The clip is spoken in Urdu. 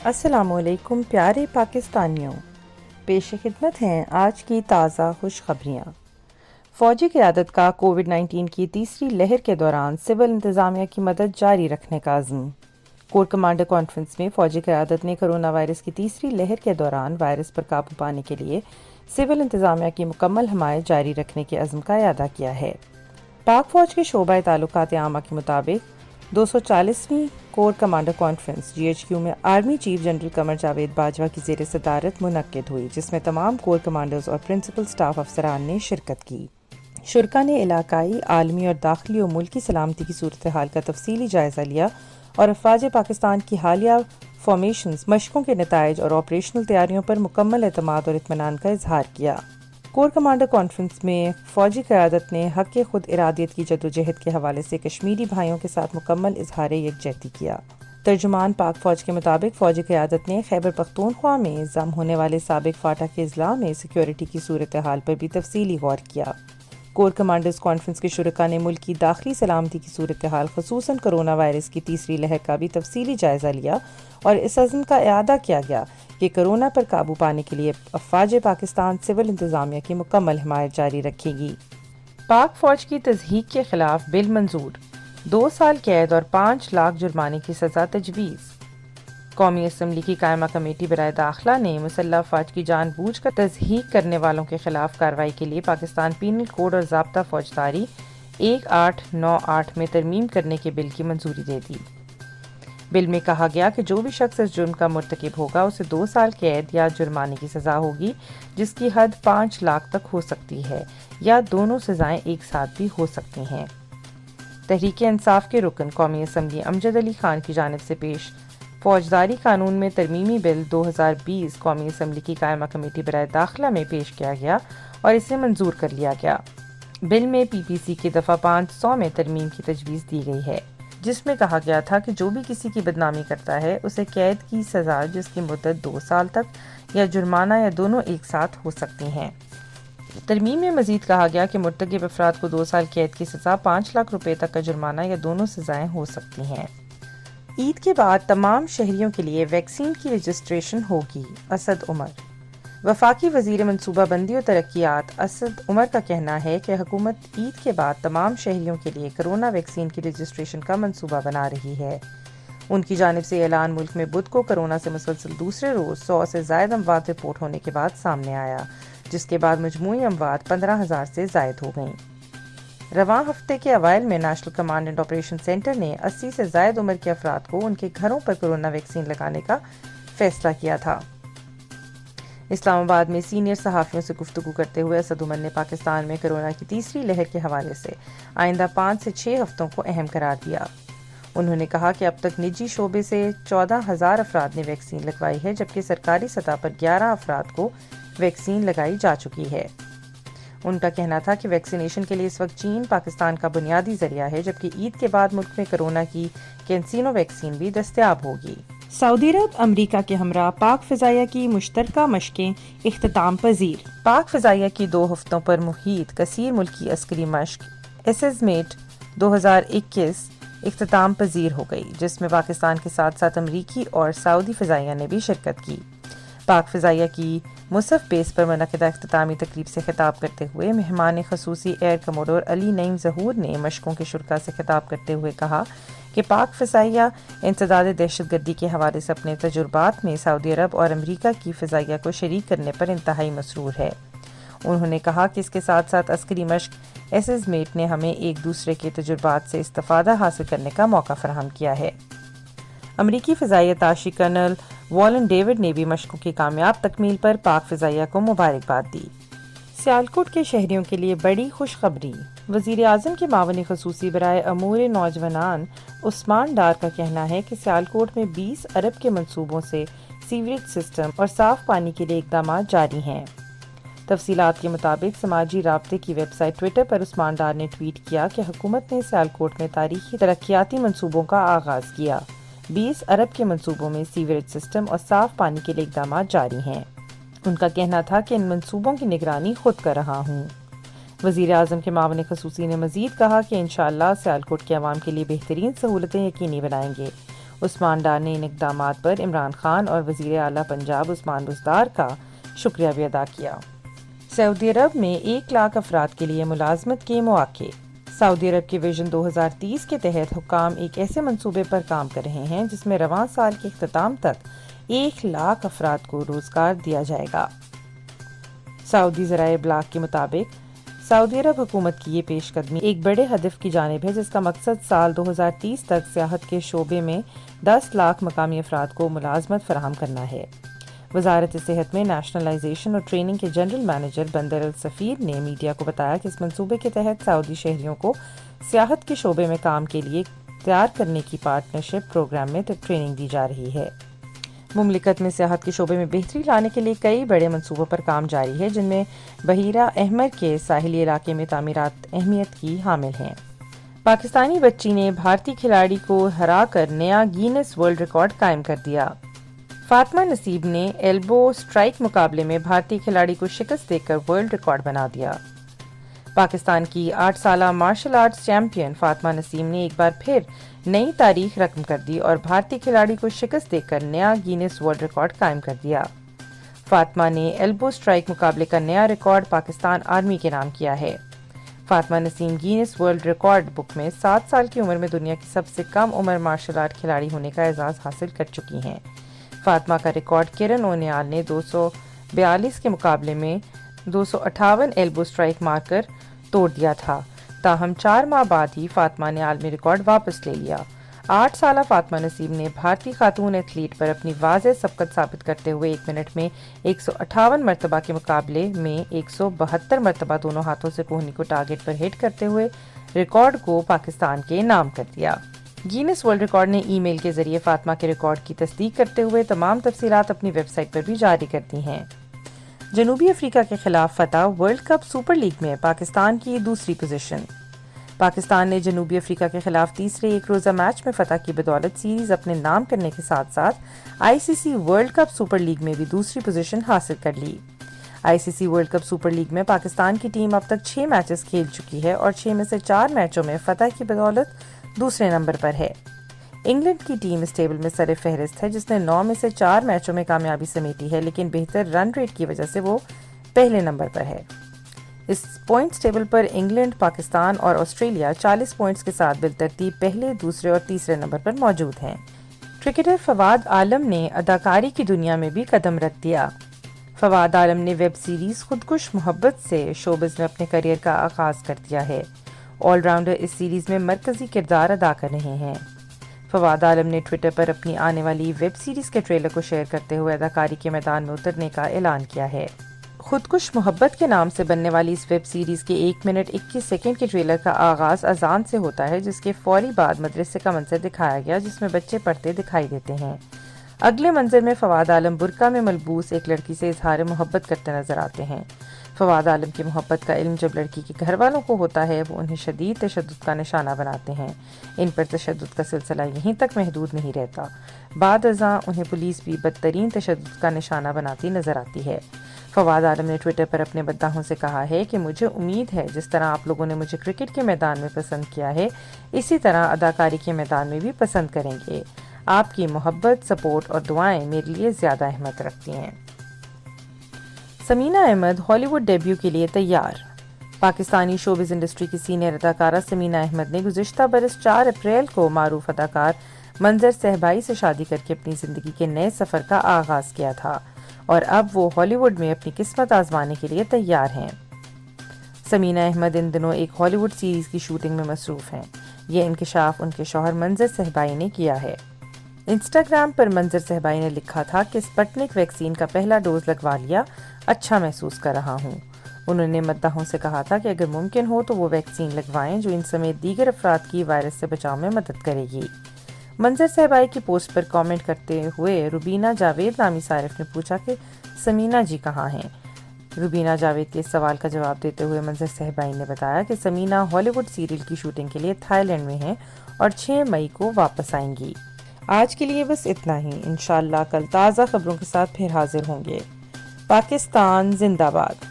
السلام علیکم پیارے پاکستانیوں، پیش خدمت ہیں آج کی تازہ خوشخبریاں۔ فوجی قیادت کا کووڈ-19 کی تیسری لہر کے دوران سول انتظامیہ کی مدد جاری رکھنے کا عزم۔ کور کمانڈر کانفرنس میں فوجی قیادت نے کرونا وائرس کی تیسری لہر کے دوران وائرس پر قابو پانے کے لیے سول انتظامیہ کی مکمل حمایت جاری رکھنے کے عزم کا اعادہ کیا ہے۔ پاک فوج کے شعبہ تعلقات عامہ کے مطابق 240ویں کور کمانڈر کانفرنس GHQ میں army chief general Qamar Javed Bajwa کی زیر صدارت منعقد ہوئی، جس میں تمام کور کمانڈرز اور پرنسپل سٹاف افسران نے شرکت کی۔ شرکاء نے علاقائی، عالمی اور داخلی و ملکی سلامتی کی صورتحال کا تفصیلی جائزہ لیا اور افواج پاکستان کی حالیہ فارمیشنز، مشقوں کے نتائج اور آپریشنل تیاریوں پر مکمل اعتماد اور اطمینان کا اظہار کیا۔ کور کمانڈر کانفرنس میں فوجی قیادت نے حق خود ارادیت کی جدوجہد کے حوالے سے کشمیری بھائیوں کے ساتھ مکمل اظہار یکجہتی کیا۔ ترجمان پاک فوج کے مطابق فوجی قیادت نے خیبر پختونخوا میں ضم ہونے والے سابق فاٹا کے اضلاع میں سیکیورٹی کی صورتحال پر بھی تفصیلی غور کیا۔ کور کمانڈرز کانفرنس کے شرکاء نے ملک کی داخلی سلامتی کی صورتحال خصوصاً کرونا وائرس کی تیسری لہر کا بھی تفصیلی جائزہ لیا اور اس عزم کا اعادہ کیا گیا کہ کرونا پر قابو پانے کے لیے افواج پاکستان سول انتظامیہ کی مکمل حمایت جاری رکھے گی۔ پاک فوج کی تضحیک کے خلاف بل منظور، 2 سال قید اور 5 لاکھ جرمانے کی سزا تجویز۔ قومی اسمبلی کی قائمہ کمیٹی برائے داخلہ نے مسلح افواج کی جان بوجھ کر تضحیک کرنے والوں کے خلاف کارروائی کے لیے پاکستان پینل کوڈ اور ضابطہ فوجداری 1898 میں ترمیم کرنے کے بل کی منظوری دے دی۔ بل میں کہا گیا کہ جو بھی شخص اس جرم کا مرتکب ہوگا اسے 2 سال قید یا جرمانے کی سزا ہوگی، جس کی حد 5 لاکھ تک ہو سکتی ہے، یا دونوں سزائیں ایک ساتھ بھی ہو سکتی ہیں۔ تحریک انصاف کے رکن قومی اسمبلی امجد علی خان کی جانب سے پیش فوجداری قانون میں ترمیمی بل 2020 قومی اسمبلی کی قائمہ کمیٹی برائے داخلہ میں پیش کیا گیا اور اسے منظور کر لیا گیا۔ بل میں PPC کی دفعہ 500 میں ترمیم کی تجویز دی گئی ہے، جس میں کہا گیا تھا کہ جو بھی کسی کی بدنامی کرتا ہے اسے قید کی سزا جس کی مدت 2 سال تک یا جرمانہ یا دونوں ایک ساتھ ہو سکتی ہیں۔ ترمیم میں مزید کہا گیا کہ مرتکب افراد کو 2 سال قید کی سزا، 5 لاکھ روپے تک کا جرمانہ یا دونوں سزائیں ہو سکتی ہیں۔ عید کے بعد تمام شہریوں کے لیے ویکسین کی رجسٹریشن ہوگی، اسد عمر۔ وفاقی وزیر منصوبہ بندی و ترقیات اسد عمر کا کہنا ہے کہ حکومت عید کے بعد تمام شہریوں کے لیے کرونا ویکسین کی رجسٹریشن کا منصوبہ بنا رہی ہے۔ ان کی جانب سے اعلان ملک میں بدھ کو کرونا سے مسلسل دوسرے روز 100 سے زائد اموات رپورٹ ہونے کے بعد سامنے آیا، جس کے بعد مجموعی اموات 15,000 سے زائد ہو گئیں۔ رواں ہفتے کے اوائل میں national command and operation centre نے 80 سے زائد عمر کے افراد کو ان کے گھروں پر کرونا ویکسین لگانے کا فیصلہ کیا تھا۔ اسلام آباد میں سینئر صحافیوں سے گفتگو کرتے ہوئے اسد عمر نے پاکستان میں کرونا کی تیسری لہر کے حوالے سے آئندہ 5 سے 6 ہفتوں کو اہم قرار دیا۔ انہوں نے کہا کہ اب تک نجی شعبے سے 14,000 افراد نے ویکسین لگوائی ہے، جبکہ سرکاری سطح پر 11 افراد کو ویکسین لگائی جا چکی ہے۔ ان کا کہنا تھا کہ ویکسینیشن کے لیے اس وقت چین پاکستان کا بنیادی ذریعہ ہے، جبکہ عید کے بعد ملک میں کرونا کی کینسینو ویکسین بھی دستیاب ہوگی۔ سعودی عرب امریکہ کے ہمراہ پاک فضائیہ کی مشترکہ مشقیں اختتام پذیر۔ پاک فضائیہ کی 2 ہفتوں پر محیط کثیر ملکی عسکری مشق ایسزمیٹ 2021 اختتام پذیر ہو گئی، جس میں پاکستان کے ساتھ ساتھ امریکی اور سعودی فضائیہ نے بھی شرکت کی۔ پاک فضائیہ کی مصف بیس پر منعقدہ اختتامی تقریب سے خطاب کرتے ہوئے مہمان خصوصی ایئر کموڈور علی نعیم ظہور نے مشقوں کے شرکاء سے خطاب کرتے ہوئے کہا کہ پاک فضائیہ انسداد دہشت گردی کے حوالے سے اپنے تجربات میں سعودی عرب اور امریکہ کی فضائیہ کو شریک کرنے پر انتہائی مسرور ہے۔ انہوں نے کہا کہ اس کے ساتھ ساتھ عسکری مشق ایسزمیٹ نے ہمیں ایک دوسرے کے تجربات سے استفادہ حاصل کرنے کا موقع فراہم کیا ہے۔ امریکی فضائیہ تاشی کرنل والن ڈیوڈ نے بھی مشقوں کی کامیاب تکمیل پر پاک فضائیہ کو مبارکباد دی۔ سیالکوٹ کے شہریوں کے لیے بڑی خوشخبری۔ وزیر اعظم کے معاون خصوصی برائے امور نوجوانان عثمان ڈار کا کہنا ہے کہ سیالکوٹ میں 20 ارب کے منصوبوں سے سیوریج سسٹم اور صاف پانی کے لیے اقدامات جاری ہیں۔ تفصیلات کے مطابق سماجی رابطے کی ویب سائٹ ٹویٹر پر عثمان ڈار نے ٹویٹ کیا کہ حکومت نے سیالکوٹ میں تاریخی ترقیاتی منصوبوں کا آغاز کیا۔ 20 ارب کے منصوبوں میں سیوریج سسٹم اور صاف پانی کے لیے اقدامات جاری ہیں۔ ان کا کہنا تھا کہ ان منصوبوں کی نگرانی خود کر رہا ہوں۔ وزیر اعظم کے معاون خصوصی نے مزید کہا کہ انشاءاللہ سیالکوٹ کے عوام کے لیے بہترین سہولتیں یقینی بنائیں گے۔ عثمان ڈار نے ان اقدامات پر عمران خان اور وزیر اعلیٰ پنجاب عثمان بزدار کا شکریہ بھی ادا کیا۔ سعودی عرب میں 1 لاکھ افراد کے لیے ملازمت کے مواقع۔ سعودی عرب کے ویژن 2030 کے تحت حکام ایک ایسے منصوبے پر کام کر رہے ہیں جس میں رواں سال کے اختتام تک 1 لاکھ افراد کو روزگار دیا جائے گا۔ سعودی ذرائع ابلاغ کے مطابق سعودی عرب حکومت کی یہ پیش قدمی ایک بڑے ہدف کی جانب ہے جس کا مقصد سال 2030 تک سیاحت کے شعبے میں 10 لاکھ مقامی افراد کو ملازمت فراہم کرنا ہے۔ وزارت صحت میں نیشنلائزیشن اور ٹریننگ کے جنرل مینیجر بندر السفیر نے میڈیا کو بتایا کہ اس منصوبے کے تحت سعودی شہریوں کو سیاحت کے شعبے میں کام کے لیے تیار کرنے کی پارٹنرشپ پروگرام میں ٹریننگ دی جا رہی ہے۔ مملکت میں سیاحت کے شعبے میں بہتری لانے کے لیے کئی بڑے منصوبوں پر کام جاری ہے جن میں بحیرہ احمر کے ساحلی علاقے میں تعمیرات اہمیت کی حامل ہیں۔ پاکستانی بچی نے بھارتی کھلاڑی کو ہرا کر نیا گینس ورلڈ ریکارڈ قائم کر دیا۔ فاطمہ نصیب نے ایلبو سٹرائک مقابلے میں بھارتی کھلاڑی کو شکست دے کر ورلڈ ریکارڈ بنا دیا۔ پاکستان کی 8 سالہ مارشل آرٹس چیمپئن فاطمہ نسیم نے ایک بار پھر نئی تاریخ رقم کر دی اور بھارتی کھلاڑی کو شکست دے کر نیا گینس ورلڈ ریکارڈ قائم کر دیا۔ فاطمہ نے ایلبو سٹرائک مقابلے کا نیا ریکارڈ پاکستان آرمی کے نام کیا ہے۔ فاطمہ نسیم گینس ورلڈ ریکارڈ بک میں 7 سال کی عمر میں دنیا کی سب سے کم عمر مارشل آرٹ کھلاڑی ہونے کا اعزاز حاصل کر چکی ہیں۔ فاطمہ کا ریکارڈ کرن اونیال نے 242 کے مقابلے میں 258 ایلبو سٹرائک مار کر توڑ دیا تھا، تاہم 4 ماہ بعد ہی فاطمہ نے عالمی ریکارڈ واپس لے لیا۔ 8 سالہ فاطمہ نسیم نے بھارتی خاتون ایتھلیٹ پر اپنی واضح سبقت ثابت کرتے ہوئے 1 منٹ میں 158 مرتبہ کے مقابلے میں 172 مرتبہ دونوں ہاتھوں سے کوہنی کو ٹارگٹ پر ہٹ کرتے ہوئے ریکارڈ کو پاکستان کے نام کر دیا۔ گینس ورلڈ ریکارڈ نے ای میل کے ذریعے فاطمہ کے ریکارڈ کی تصدیق کرتے ہوئے تمام تفصیلات اپنی ویب سائٹ پر بھی جاری کر دی ہیں۔ جنوبی افریقہ کے خلاف فتح ورلڈ کپ سپر لیگ میں پاکستان کی دوسری پوزیشن۔ پاکستان نے جنوبی افریقہ کے خلاف تیسرے ایک روزہ میچ میں فتح کی بدولت سیریز اپنے نام کرنے کے ساتھ ساتھ آئی سی سی ورلڈ کپ سپر لیگ میں بھی دوسری پوزیشن حاصل کر لی۔ آئی سی سی ورلڈ کپ سپر لیگ میں پاکستان کی ٹیم اب تک 6 میچز کھیل چکی ہے اور 6 میں سے 4 میچوں میں فتح کی بدولت دوسرے نمبر پر ہے۔ انگلینڈ کی ٹیم اس ٹیبل میں سر فہرست ہے جس نے 9 میں سے 4 میچوں میں کامیابی سمیٹی ہے، لیکن بہتر رن ریٹ کی وجہ سے وہ پہلے نمبر پر ہے۔ اس پوائنٹس ٹیبل پر انگلینڈ، پاکستان اور آسٹریلیا 40 پوائنٹس کے ساتھ بالترتیب پہلے، دوسرے اور تیسرے نمبر پر موجود ہیں۔ کرکٹر فواد عالم نے اداکاری کی دنیا میں بھی قدم رکھ دیا۔ فواد عالم نے ویب سیریز خودکش محبت سے شوبز میں اپنے کیریئر کا آغاز کر دیا ہے۔ آل راؤنڈر اس سیریز میں مرکزی کردار ادا کر رہے ہیں۔ فواد عالم نے ٹویٹر پر اپنی آنے والی ویب سیریز کے ٹریلر کو شیئر کرتے ہوئے اداکاری کے میدان میں اترنے کا اعلان کیا ہے۔ خودکش محبت کے نام سے بننے والی اس ویب سیریز کے 1 منٹ 21 سیکنڈ کے ٹریلر کا آغاز اذان سے ہوتا ہے، جس کے فوری بعد مدرسے کا منظر دکھایا گیا جس میں بچے پڑھتے دکھائی دیتے ہیں۔ اگلے منظر میں فواد عالم برقع میں ملبوس ایک لڑکی سے اظہار محبت کرتے نظر آتے ہیں۔ فواد عالم کی محبت کا علم جب لڑکی کے گھر والوں کو ہوتا ہے وہ انہیں شدید تشدد کا نشانہ بناتے ہیں۔ ان پر تشدد کا سلسلہ یہیں تک محدود نہیں رہتا، بعد ازاں انہیں پولیس بھی بدترین تشدد کا نشانہ بناتی نظر آتی ہے۔ فواد عالم نے ٹویٹر پر اپنے مداحوں سے کہا ہے کہ مجھے امید ہے جس طرح آپ لوگوں نے مجھے کرکٹ کے میدان میں پسند کیا ہے اسی طرح اداکاری کے میدان میں بھی پسند کریں گے۔ آپ کی محبت، سپورٹ اور دعائیں میرے لیے زیادہ اہمیت رکھتی ہیں۔ سمینہ احمد ہالی ووڈ ڈیبیو کے لیے تیار۔ پاکستانی شوبز انڈسٹری کی سینئر اداکارہ سمینہ احمد نے گزشتہ برس 4 اپریل کو معروف اداکار منظر صہبائی سے شادی کر کے اپنی زندگی کے نئے سفر کا آغاز کیا تھا اور اب وہ ہالی ووڈ میں اپنی قسمت آزمانے کے لیے تیار ہیں۔ سمینہ احمد ان دنوں ایک ہالی ووڈ سیریز کی شوٹنگ میں مصروف ہیں۔ یہ انکشاف ان کے شوہر منظر صہبائی نے کیا ہے۔ انسٹاگرام پر منظر صہبائی نے لکھا تھا کہ اسپٹنک ویکسین کا پہلا ڈوز لگوا لیا، اچھا محسوس کر رہا ہوں۔ انہوں نے مداحوں سے کہا تھا کہ اگر ممکن ہو تو وہ ویکسین لگوائیں جو ان سمیت دیگر افراد کی وائرس سے بچاؤ میں مدد کرے گی۔ منظر صہبائی کی پوسٹ پر کامنٹ کرتے ہوئے روبینہ جاوید نامی صارف نے پوچھا کہ سمینہ جی کہاں ہیں؟ روبینہ جاوید کے اس سوال کا جواب دیتے ہوئے منظر صہبائی نے بتایا کہ سمینہ ہالی ووڈ سیریل کی شوٹنگ کے لیے تھائی لینڈ میں ہیں اور 6 مئی کو واپس آئیں گی۔ آج کے لیے بس اتنا ہی، انشاءاللہ کل تازہ خبروں کے ساتھ پھر حاضر ہوں گے۔ پاکستان زندہ باد۔